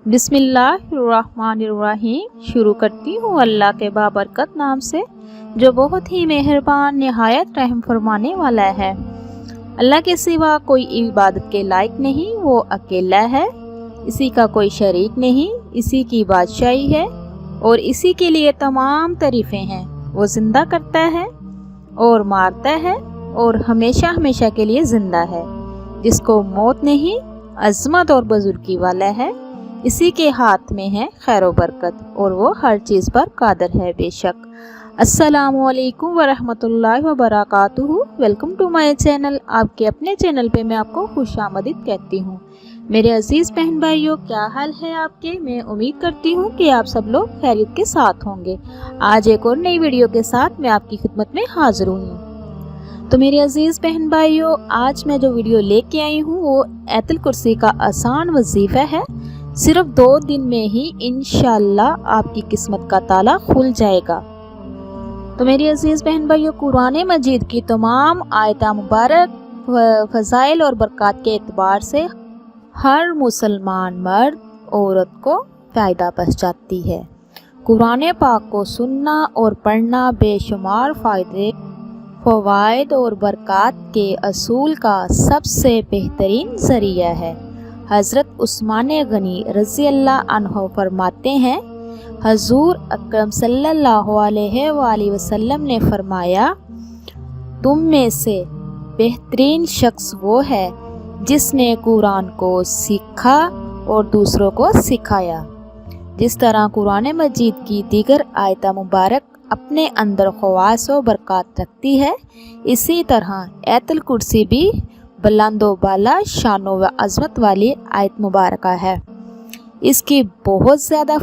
बिस्मिल्लाहिर्रहमानिर्रहीम। शुरू करती हूँ अल्लाह के बाबरकत नाम से, जो बहुत ही मेहरबान निहायत रहम फरमाने वाला है। अल्लाह के सिवा कोई इबादत के लायक नहीं, वो अकेला है, इसी का कोई शरीक नहीं, इसी की बादशाही है और इसी के लिए तमाम तारीफ़ें हैं। वो ज़िंदा करता है और मारता है और हमेशा हमेशा के लिए ज़िंदा है, जिसको मौत नहीं, अज़मत और बुजुर्गी वाला है। इसी के हाथ में है खैर व बरकत और वो हर चीज़ पर कादिर है बेशक। अस्सलामु अलैकुम वरहमतुल्लाहि वबरकातुहू। Welcome to my channel. आपके अपने चैनल पे मैं आपको खुशामदीद कहती हूँ। मेरे अजीज़ बहन भाइयों, क्या हाल है आपके? मैं उम्मीद करती हूँ कि आप सब लोग खैरियत के साथ होंगे। आज एक और नई वीडियो के साथ मैं आपकी खिदमत में हाजिर हूँ। तो मेरे अजीज़ बहन भाइयों, आज मैं जो वीडियो लेके आई हूँ वो आयतुल कुर्सी का आसान वजीफ़ा है। सिर्फ 2 दिन में ही इंशाअल्लाह आपकी किस्मत का ताला खुल जाएगा। तो मेरी अजीज़ बहन भाइयों, कुरान मजीद की तमाम आयत मुबारक फ़ज़ाइल और बरक़ात के एतबार से हर मुसलमान मर्द औरत को फ़ायदा पहुँचाती है। कुरान पाक को सुनना और पढ़ना बेशुमार फ़वाइद और बरक़ात के असूल का सबसे बेहतरीन ज़रिया है। हज़रत उस्मान गनी रज़ी अल्लाह अन्हु फरमाते हैं, हजूर अकरम सल्लल्लाहु अलैहि वसल्लम ने फरमाया, तुम में से बेहतरीन शख्स वो है जिसने कुरान को सीखा और दूसरों को सिखाया। जिस तरह कुरान मजीद की दीगर आयत मुबारक अपने अंदर ख़वास व बरक़ात रखती है, इसी तरह आयतुल कुर्सी भी बुलंदो बाला शानो व अज़मत वाली आयत मुबारक है। इसकी बहुत ज़्यादा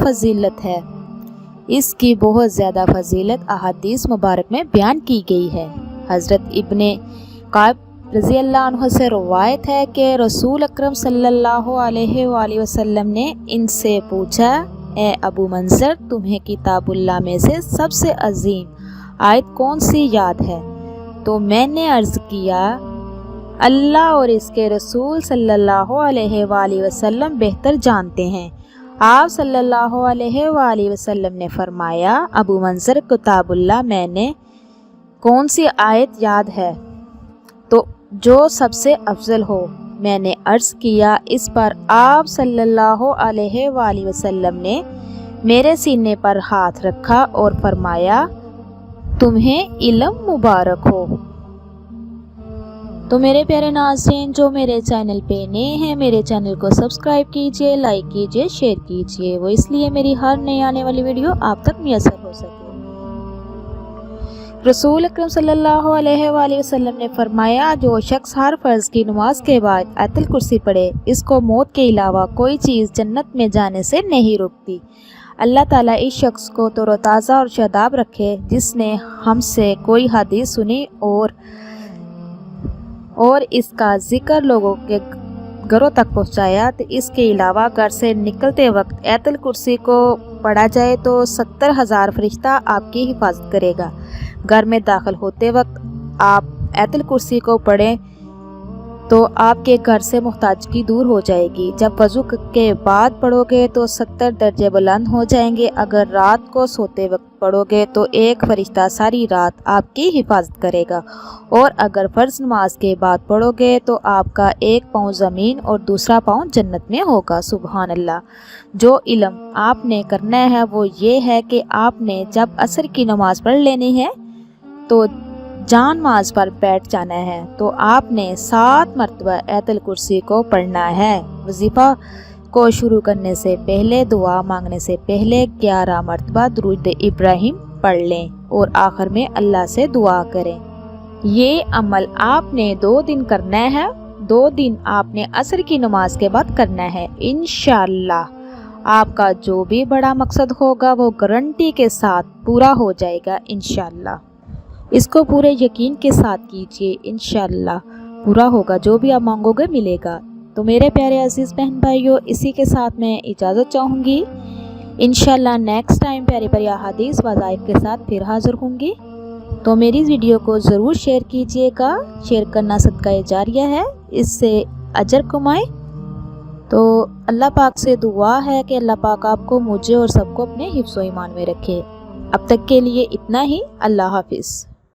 फ़जीलत अहादीस मुबारक में बयान की गई है। हज़रत इब्ने काब रज़ी अल्लाह अन्हु से रवायत है कि रसूल अकरम सल्लल्लाहु अलैहि वसल्लम ने इनसे पूछा, ए अबू मंज़र, तुम्हें किताबुल्लाह में से सबसे अजीम आयत कौन सी याद है? तो मैंने अर्ज़ किया, अल्लाह और इसके रसूल सल्लल्लाहु अलैहि वसल्लम बेहतर जानते हैं। आप सल्लल्लाहु अलैहि वसल्लम ने फरमाया, अबू मंज़र, किताबुल्लाह मैंने कौन सी आयत याद है? तो जो सबसे अफजल हो। मैंने अर्ज़ किया। इस पर आप सल्लल्लाहु अलैहि वसल्लम ने मेरे सीने पर हाथ रखा और फरमाया, तुम्हें इल्म मुबारक हो। तो मेरे प्यारे नाज़रीन, जो मेरे चैनल पे नए हैं, मेरे चैनल को सब्सक्राइब कीजिए, लाइक कीजिए, शेयर कीजिए। वो इसलिए मेरी हर नई आने वाली वीडियो आप तक मुयस्सर हो सके। रसूल अकरम सल्लल्लाहु अलैहि वसल्लम ने फरमाया, जो शख्स हर फ़र्ज़ की नमाज के बाद आयतुल कुर्सी पढ़े, इसको मौत के अलावा कोई चीज़ जन्नत में जाने से नहीं रोकती। अल्लाह ताला इस शख्स को तरोताज़ा और शादाब रखे जिसने हमसे कोई हदीस सुनी और इसका ज़िक्र लोगों के घरों तक पहुँचाया। तो इसके अलावा घर से निकलते वक्त आयतुल कुर्सी को पढ़ा जाए तो 70,000 फरिश्ता आपकी हिफाजत करेगा। घर में दाखिल होते वक्त आप आयतुल कुर्सी को पढ़ें तो आपके घर से मुहताजगी दूर हो जाएगी। जब वज़ू के बाद पढ़ोगे तो 70 दर्जे बुलंद हो जाएंगे। अगर रात को सोते वक्त पढ़ोगे तो एक फरिश्ता सारी रात आपकी हिफाजत करेगा। और अगर फ़र्ज़ नमाज के बाद पढ़ोगे तो आपका एक पाँव ज़मीन और दूसरा पाँव जन्नत में होगा। सुबहान अल्लाह। जो इल्म आपने करना है वो ये है कि आपने जब असर की नमाज़ पढ़ लेनी है तो जान माज पर बैठ जाना है। तो आपने 7 मरतबा आयतुल कुर्सी को पढ़ना है। वजीफ़ा को शुरू करने से पहले, दुआ मांगने से पहले 11 मरतबा दुरूद इब्राहिम पढ़ लें और आखिर में अल्लाह से दुआ करें। ये अमल आपने 2 दिन करना है। 2 दिन आपने असर की नमाज के बाद करना है। इंशाअल्लाह आपका जो भी बड़ा मकसद होगा वो गारंटी के साथ पूरा हो जाएगा इंशाअल्लाह। इसको पूरे यकीन के साथ कीजिए, इंशाअल्लाह पूरा होगा। जो भी आप मांगोगे मिलेगा। तो मेरे प्यारे अजीज़ बहन भाइयों, इसी के साथ मैं इजाज़त चाहूँगी। इंशाअल्लाह नेक्स्ट टाइम प्यारे प्यारे अहादीस वज़ाइफ के साथ फिर हाज़िर होंगी। तो मेरी वीडियो को ज़रूर शेयर कीजिएगा। शेयर करना सदका जारिया है, इससे अजर कमाएं। تو اللہ پاک سے دعا ہے کہ اللہ پاک آپ کو، مجھے اور سب کو اپنے حفظ و ایمان میں رکھے۔ اب تک کے لیے اتنا ہی، اللہ حافظ۔